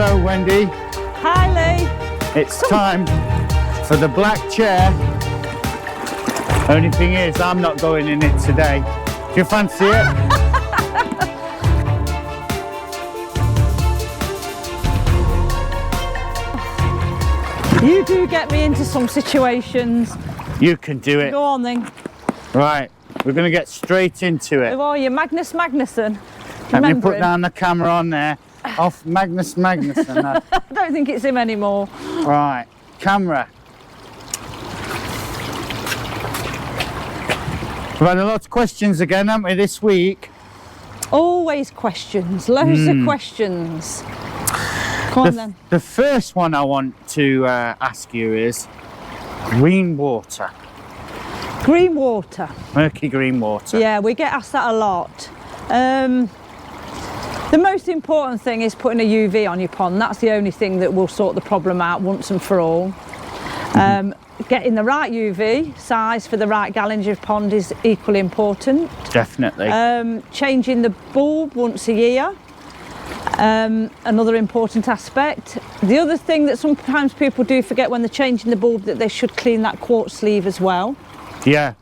Hello, Wendy. Hi, Lee. It's time for the black chair. Only thing is, I'm not going in it today. Do you fancy it? You do get me into some situations. You can do it. Go on then. Right, we're going to get straight into it. Who are you, Magnus Magnuson? Let me Remember put him? down the camera on there. Off Magnus Magnuson. I don't think it's him anymore. Right, camera. We've had a lot of questions again, haven't we, this week? Always questions, loads of questions. Come on then. The first one I want to ask you is green water. Green water. Murky green water. Yeah, we get asked that a lot. The most important thing is putting a UV on your pond. That's the only thing that will sort the problem out once and for all. Getting the right UV size for the right gallonage of pond is equally important. Definitely. Changing the bulb once a year, another important aspect. The other thing that sometimes people do forget when they're changing the bulb, that they should clean that quartz sleeve as well. Yeah.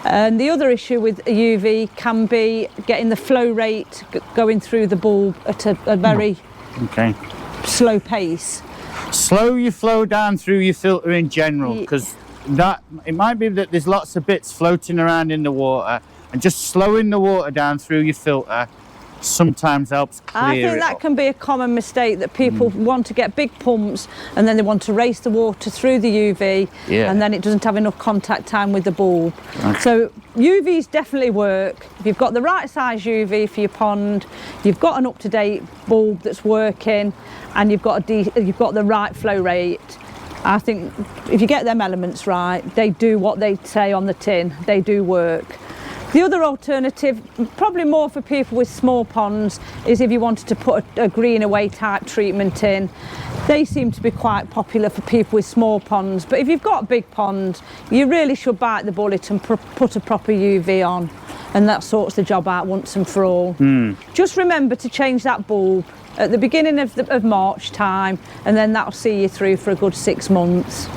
And the other issue with a UV can be getting the flow rate going through the bulb at a very slow pace. Slow your flow down through your filter in general, because it might be that there's lots of bits floating around in the water, and just slowing the water down through your filter sometimes helps clear I think that can be a common mistake, that people want to get big pumps and then they want to race the water through the UV, and then it doesn't have enough contact time with the bulb. So UVs definitely work. If you've got the right size UV for your pond, you've got an up-to-date bulb that's working, and you've got the right flow rate. I think if you get them elements right, they do what they say on the tin. They do work. The other alternative, probably more for people with small ponds, is if you wanted to put a green away type treatment in. They seem to be quite popular for people with small ponds, but if you've got a big pond, you really should bite the bullet and put a proper UV on, and that sorts the job out once and for all. Just remember to change that bulb at the beginning of March time, and then that'll see you through for a good 6 months.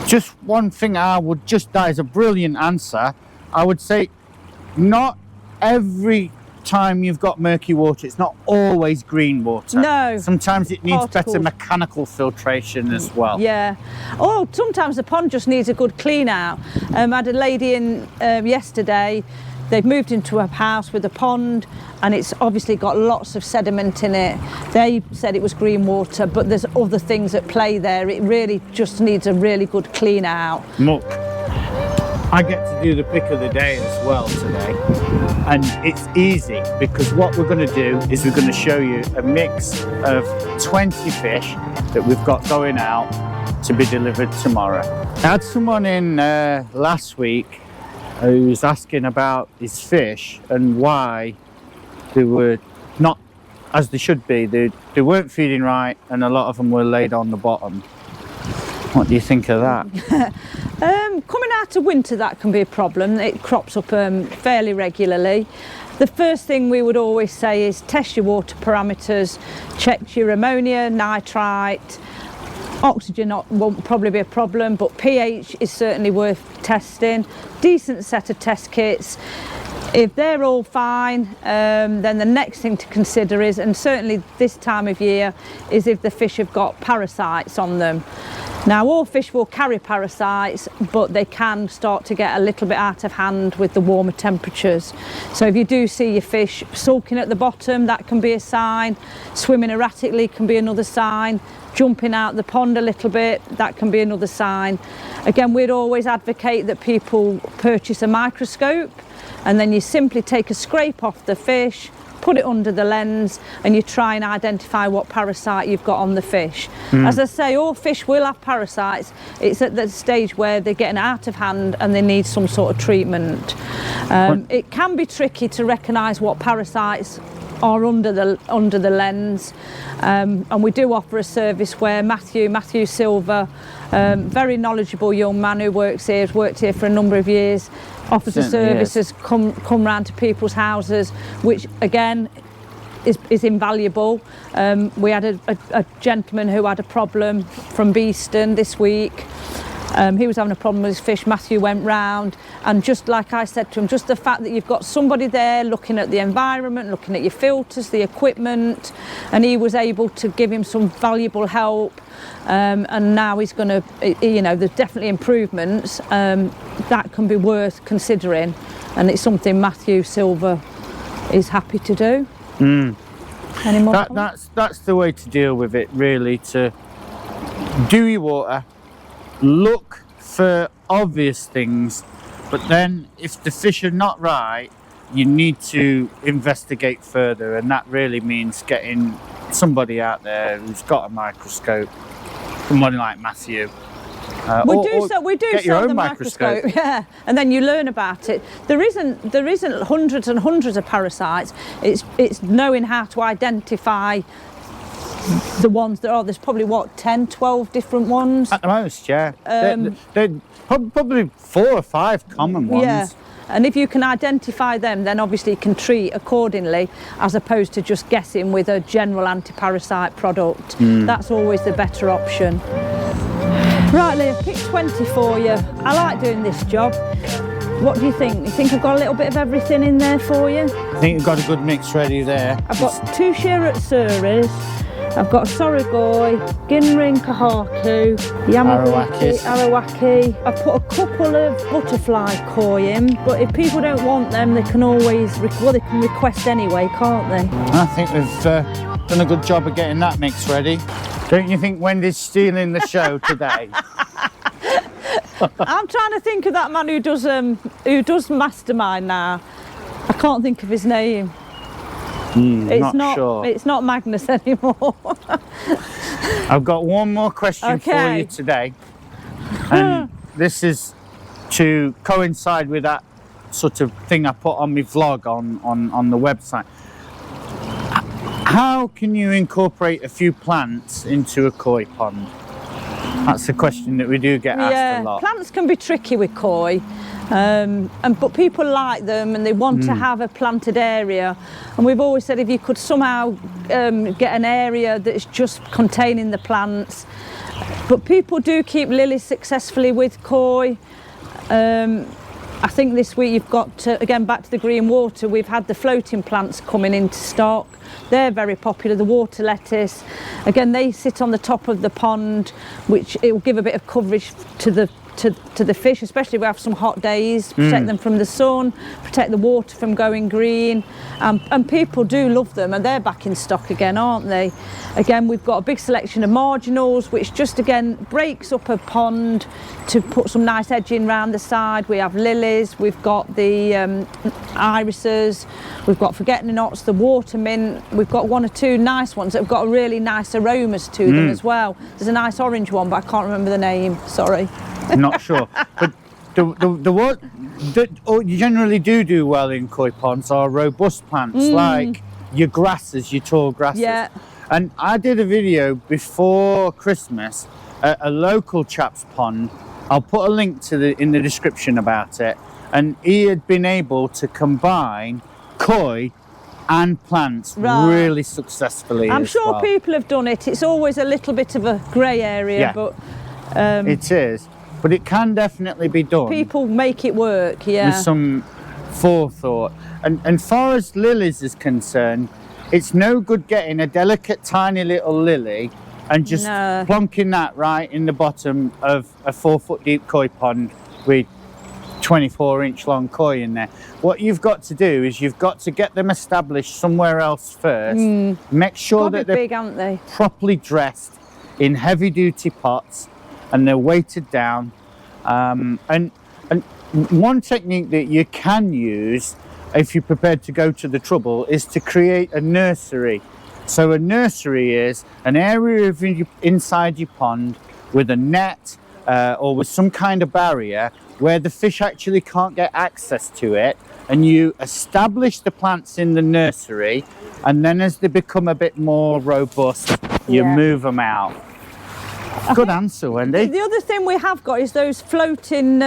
Just one thing that is a brilliant answer. I would say, not every time you've got murky water, it's not always green water. No. Sometimes it needs Particles. better mechanical filtration as well. Yeah. Oh, sometimes the pond just needs a good clean out. I had a lady in yesterday. They've moved into a house with a pond, and it's obviously got lots of sediment in it. They said it was green water, but there's other things at play there. It really just needs a really good clean out. Look, I get to do the pick of the day as well today, and it's easy because what we're going to do is we're going to show you a mix of 20 fish that we've got going out to be delivered tomorrow. I had someone in last week who was asking about his fish and why they were not as they should be. They weren't feeding right, and a lot of them were laid on the bottom. What do you think of that? Coming out of winter, that can be a problem. It crops up fairly regularly. The first thing we would always say is test your water parameters, check your ammonia, nitrite. Oxygen won't probably be a problem, but pH is certainly worth testing. Decent set of test kits. If they're all fine, then the next thing to consider is, and certainly this time of year, is if the fish have got parasites on them. Now, all fish will carry parasites, but they can start to get a little bit out of hand with the warmer temperatures. So if you do see your fish sulking at the bottom, that can be a sign. Swimming erratically can be another sign. Jumping out the pond a little bit, that can be another sign. Again, we'd always advocate that people purchase a microscope, and then you simply take a scrape off the fish, put it under the lens, and you try and identify what parasite you've got on the fish. As I say, all fish will have parasites. It's at the stage where they're getting out of hand and they need some sort of treatment. It can be tricky to recognise what parasites are under the lens, and we do offer a service where Matthew Silver, very knowledgeable young man who works here, has worked here for a number of years, offers a service, has come round to people's houses, which again is invaluable. We had a gentleman who had a problem from Beeston this week. He was having a problem with his fish. Matthew went round, and just like I said to him, just the fact that you've got somebody there looking at the environment, looking at your filters, the equipment, and he was able to give him some valuable help. And now he's going to, you know, there's definitely improvements that can be worth considering, and it's something Matthew Silver is happy to do. Any more? That's the way to deal with it, really. To do your water. Look for obvious things, but then if the fish are not right, you need to investigate further, and that really means getting somebody out there who's got a microscope, somebody like Matthew. We do sell the microscope, yeah, and then you learn about it. There isn't hundreds and hundreds of parasites. It's knowing how to identify the ones that are. There's probably what, 10, 12 different ones at the most. Yeah, they're probably 4 or 5 common ones. Yeah, and if you can identify them, then obviously you can treat accordingly, as opposed to just guessing with a general anti-parasite product. That's always the better option. Right, Lee, I've picked 20 for you. I like doing this job. What do you think? You think I've got a little bit of everything in there for you? I think you've got a good mix ready there. I've got 2 Shearet Suris, I've got Soragoi, Ginring Kahaku, Arawaki. I've put a couple of butterfly koi in, but if people don't want them, they can always, they can request anyway, can't they? I think we've done a good job of getting that mix ready. Don't you think Wendy's stealing the show today? I'm trying to think of that man who does mastermind now. I can't think of his name. Not sure. It's not Magnus anymore. I've got one more question for you today, and this is to coincide with that sort of thing I put on my vlog on the website. How can you incorporate a few plants into a koi pond? That's a question that we do get asked a lot. Plants can be tricky with koi. But people like them, and they want to have a planted area, and we've always said if you could somehow get an area that's just containing the plants. But people do keep lilies successfully with koi. I think this week you've got to, again, back to the green water, we've had the floating plants coming into stock. They're very popular, the water lettuce. Again, they sit on the top of the pond, which it will give a bit of coverage to the fish, especially if we have some hot days, protect them from the sun, protect the water from going green. And people do love them, and they're back in stock again, aren't they? Again, we've got a big selection of marginals, which just again breaks up a pond to put some nice edging around the side. We have lilies, we've got the irises, we've got forget-me-nots, the water mint. We've got 1 or 2 nice ones that have got really nice aromas to them as well. There's a nice orange one, but I can't remember the name, sorry. I'm not sure, but the what that you generally do well in koi ponds are robust plants, like your grasses, your tall grasses. Yeah. And I did a video before Christmas at a local chap's pond. I'll put a link to in the description about it, and he had been able to combine koi and plants really successfully. I'm sure people have done it. It's always a little bit of a grey area, but it is. But it can definitely be done. People make it work, with some forethought. And far as lilies is concerned, it's no good getting a delicate tiny little lily and just plonking that right in the bottom of a 4-foot deep koi pond with 24-inch long koi in there. What you've got to do is you've got to get them established somewhere else first. Make sure that they're big, aren't they? Properly dressed in heavy-duty pots, and they're weighted down. And one technique that you can use if you're prepared to go to the trouble is to create a nursery. So a nursery is an area of inside your pond with a net or with some kind of barrier where the fish actually can't get access to it, and you establish the plants in the nursery, and then as they become a bit more robust, you move them out. Good answer, Wendy. The other thing we have got is those floating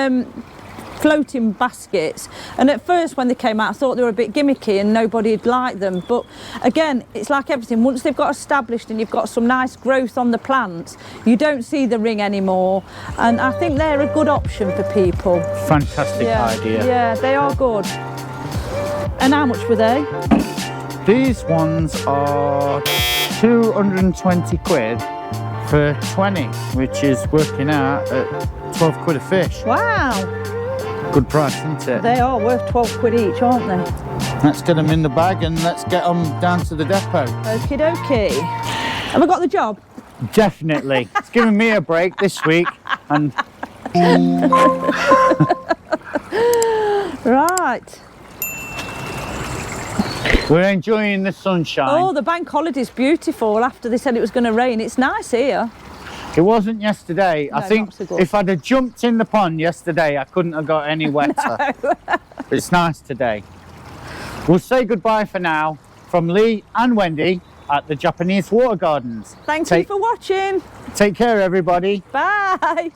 floating baskets, and at first when they came out I thought they were a bit gimmicky and nobody'd like them, but again, it's like everything, once they've got established and you've got some nice growth on the plants, you don't see the ring anymore, and I think they're a good option for people. Fantastic idea. Yeah, they are good. And how much were they? These ones are 220 quid for 20, which is working out at 12 quid a fish. Wow, Good price, isn't it? they are worth 12 quid each, aren't they? Let's get them in the bag and let's get them down to the depot. Okie dokie. Have I got the job? Definitely. It's given me a break this week, and Right. we're enjoying the sunshine. Oh, the bank holiday's beautiful after they said it was going to rain. It's nice here. It wasn't yesterday. I No, think not so good. if I'd have jumped in the pond yesterday, I couldn't have got any wetter. It's nice today. We'll say goodbye for now from Lee and Wendy at the Japanese Water Gardens. Thank you for watching. Take care, everybody. Bye.